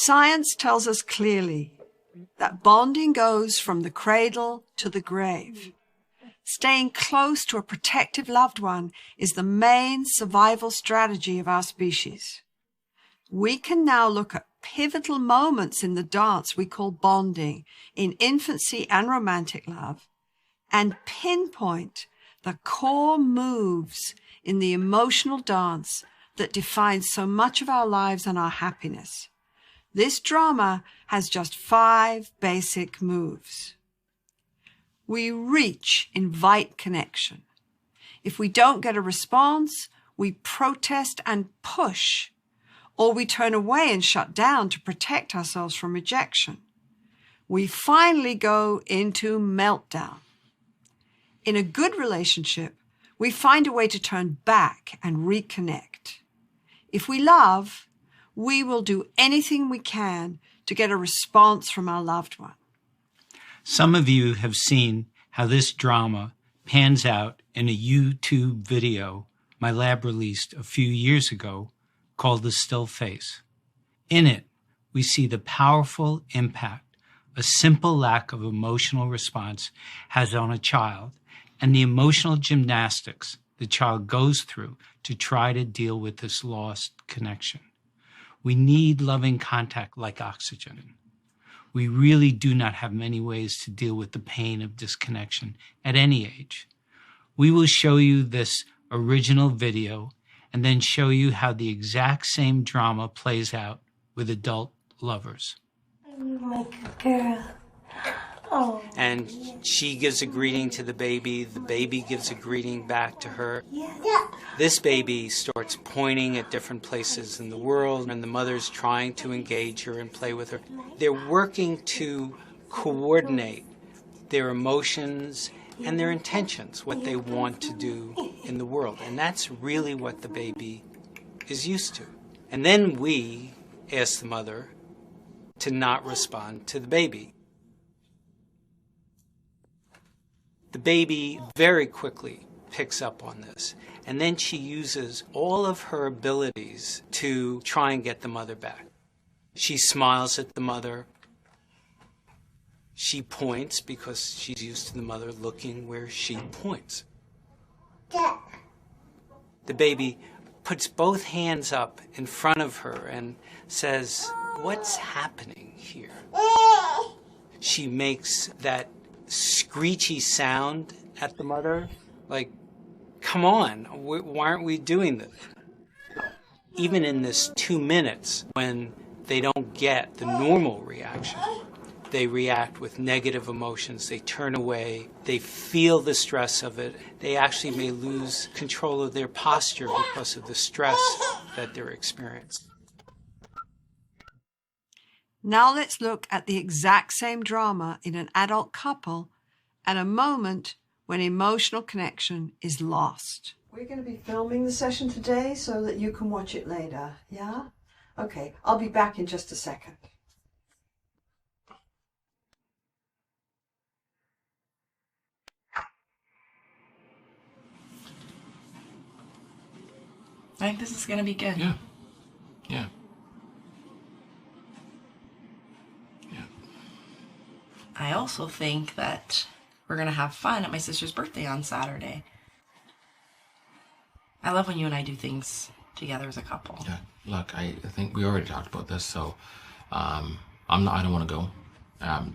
Science tells us clearly that bonding goes from the cradle to the grave. Staying close to a protective loved one is the main survival strategy of our species. We can now look at pivotal moments in the dance we call bonding in infancy and romantic love and pinpoint the core moves in the emotional dance that defines so much of our lives and our happiness. This drama has just 5 basic moves. We reach, invite connection. If we don't get a response, we protest and push, or we turn away and shut down to protect ourselves from rejection. We finally go into meltdown. In a good relationship, we find a way to turn back and reconnect. If we love, we will do anything we can to get a response from our loved one. Some of you have seen how this drama pans out in a YouTube video my lab released a few years ago called The Still Face. In it, we see the powerful impact a simple lack of emotional response has on a child and the emotional gymnastics the child goes through to try to deal with this lost connection. We need loving contact like oxygen. We really do not have many ways to deal with the pain of disconnection at any age. We will show you this original video and then show you how the exact same drama plays out with adult lovers. You make a girl. Oh. And she gives a greeting to the baby gives a greeting back to her. Yeah. This baby starts pointing at different places in the world, and the mother's trying to engage her and play with her. They're working to coordinate their emotions and their intentions, what they want to do in the world. And that's really what the baby is used to. And then we ask the mother to not respond to the baby. The baby very quickly picks up on this, and then she uses all of her abilities to try and get the mother back. She smiles at the mother. She points because she's used to the mother looking where she points. The baby puts both hands up in front of her and says, "What's happening here?" She makes that screechy sound at the mother, like, come on, why aren't we doing this? Even in this 2 minutes, when they don't get the normal reaction, they react with negative emotions, they turn away, they feel the stress of it, they actually may lose control of their posture because of the stress that they're experiencing. Now let's look at the exact same drama in an adult couple at a moment when emotional connection is lost. We're going to be filming the session today so that you can watch it later, yeah? Okay, I'll be back in just a second. I think this is going to be good. Yeah. I also think that we're going to have fun at my sister's birthday on Saturday. I love when you and I do things together as a couple. Yeah. Look, I think we already talked about this, so I don't want to go.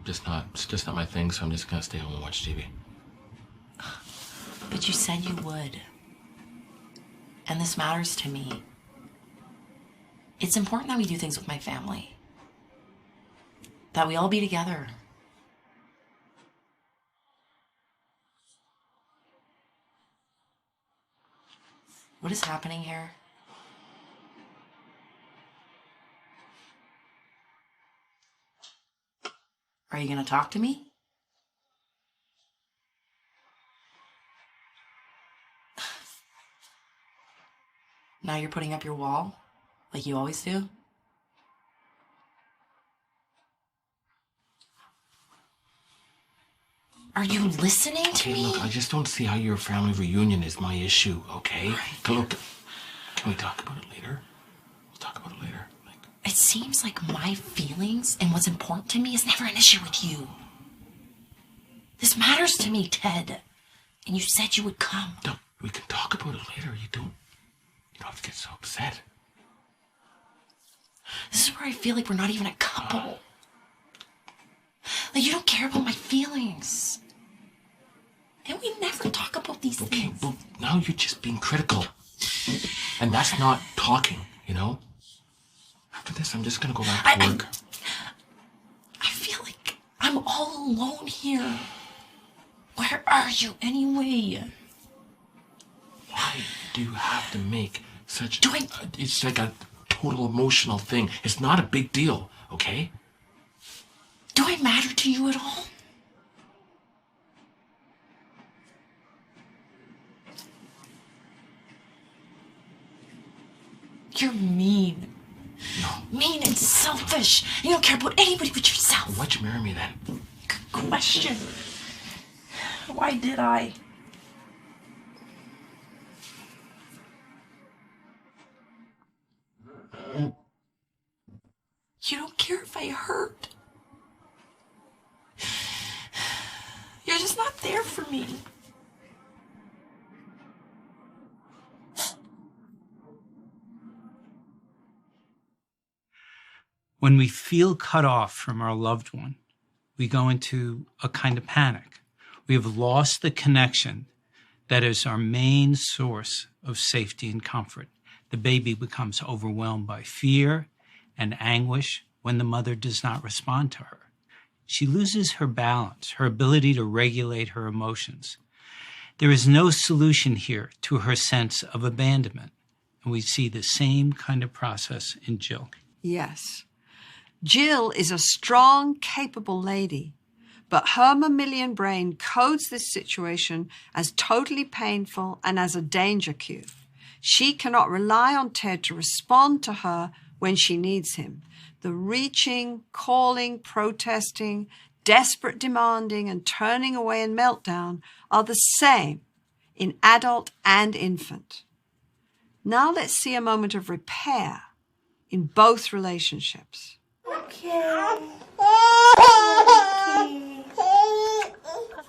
It's just not my thing, so I'm just going to stay home and watch TV. But you said you would. And this matters to me. It's important that we do things with my family. That we all be together. What is happening here? Are you going to talk to me? Now you're putting up your wall, like you always do? Are you listening to me? Look, I just don't see how your family reunion is my issue, okay? Look, can we talk about it later? We'll talk about it later. It seems like my feelings and what's important to me is never an issue with you. This matters to me, Ted. And you said you would come. No, we can talk about it later. You don't have to get so upset. This is where I feel like we're not even a couple. Like, you don't care about my feelings. And we never talk about these things. Well, now you're just being critical. And that's not talking, you know? After this, I'm just gonna go back to work. I feel like I'm all alone here. Where are you anyway? Why do you have to make such... It's like a total emotional thing. It's not a big deal, okay? Do I matter to you at all? You're mean. No. Mean and selfish. You don't care about anybody but yourself. Why'd you marry me then? Good question. Why did I? You don't care if I hurt. You're just not there for me. When we feel cut off from our loved one, we go into a kind of panic. We have lost the connection that is our main source of safety and comfort. The baby becomes overwhelmed by fear and anguish when the mother does not respond to her. She loses her balance, her ability to regulate her emotions. There is no solution here to her sense of abandonment, and we see the same kind of process in Jill. Yes. Jill is a strong, capable lady, but her mammalian brain codes this situation as totally painful and as a danger cue. She cannot rely on Ted to respond to her when she needs him. The reaching, calling, protesting, desperate demanding, and turning away and meltdown are the same in adult and infant. Now let's see a moment of repair in both relationships. Okay.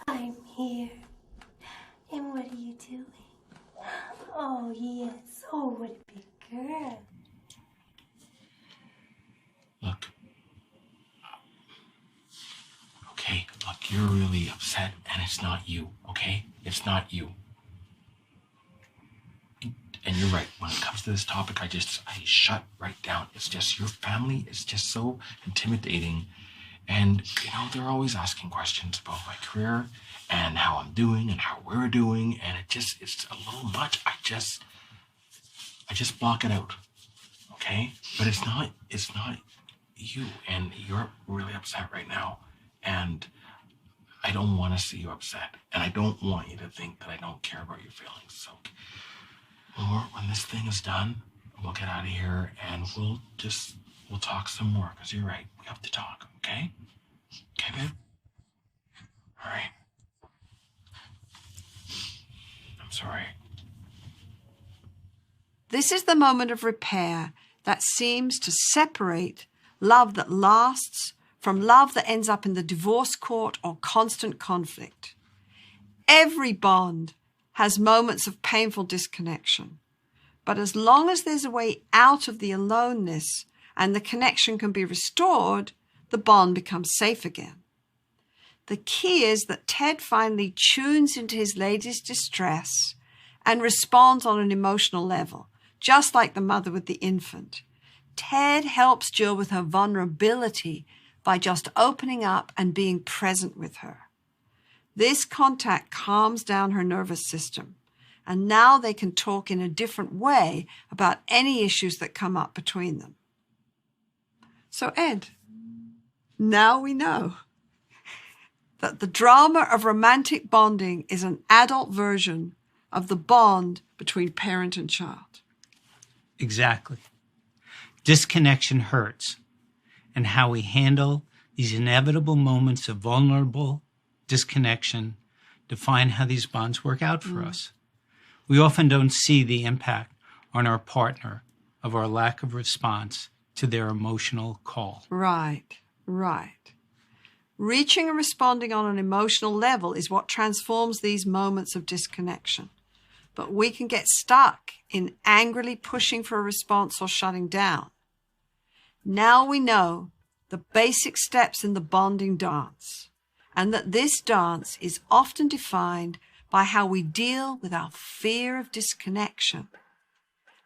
I'm here. And what are you doing? Oh, yes. Oh, what a big girl. Look. Okay, look, you're really upset, and it's not you, okay? It's not you. And you're right, when it comes to this topic, I shut right down. It's just your family is just so intimidating. And, they're always asking questions about my career and how I'm doing and how we're doing. And it's a little much. I just block it out, okay? But it's not you, and you're really upset right now. And I don't want to see you upset. And I don't want you to think that I don't care about your feelings. So when this thing is done, we'll get out of here and we'll talk some more, because you're right. We have to talk, okay? Okay, babe? All right. I'm sorry. This is the moment of repair that seems to separate love that lasts from love that ends up in the divorce court or constant conflict. Every bond has moments of painful disconnection, but as long as there's a way out of the aloneness and the connection can be restored, the bond becomes safe again. The key is that Ted finally tunes into his lady's distress and responds on an emotional level, just like the mother with the infant. Ted helps Jill with her vulnerability by just opening up and being present with her. This contact calms down her nervous system, and now they can talk in a different way about any issues that come up between them. So, Ed, now we know that the drama of romantic bonding is an adult version of the bond between parent and child. Exactly. Disconnection hurts, and how we handle these inevitable moments of vulnerable disconnection define how these bonds work out for us. We often don't see the impact on our partner of our lack of response to their emotional call. Right. Reaching and responding on an emotional level is what transforms these moments of disconnection. But we can get stuck in angrily pushing for a response or shutting down. Now we know the basic steps in the bonding dance, and that this dance is often defined by how we deal with our fear of disconnection,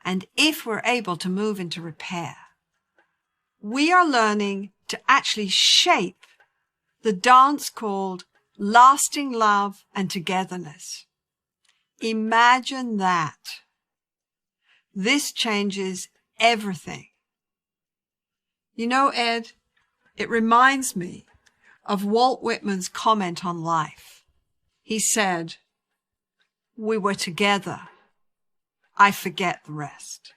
and if we're able to move into repair. We are learning to actually shape the dance called lasting love and togetherness. Imagine that. This changes everything. You know, Ed, it reminds me of Walt Whitman's comment on life. He said, "We were together. I forget the rest."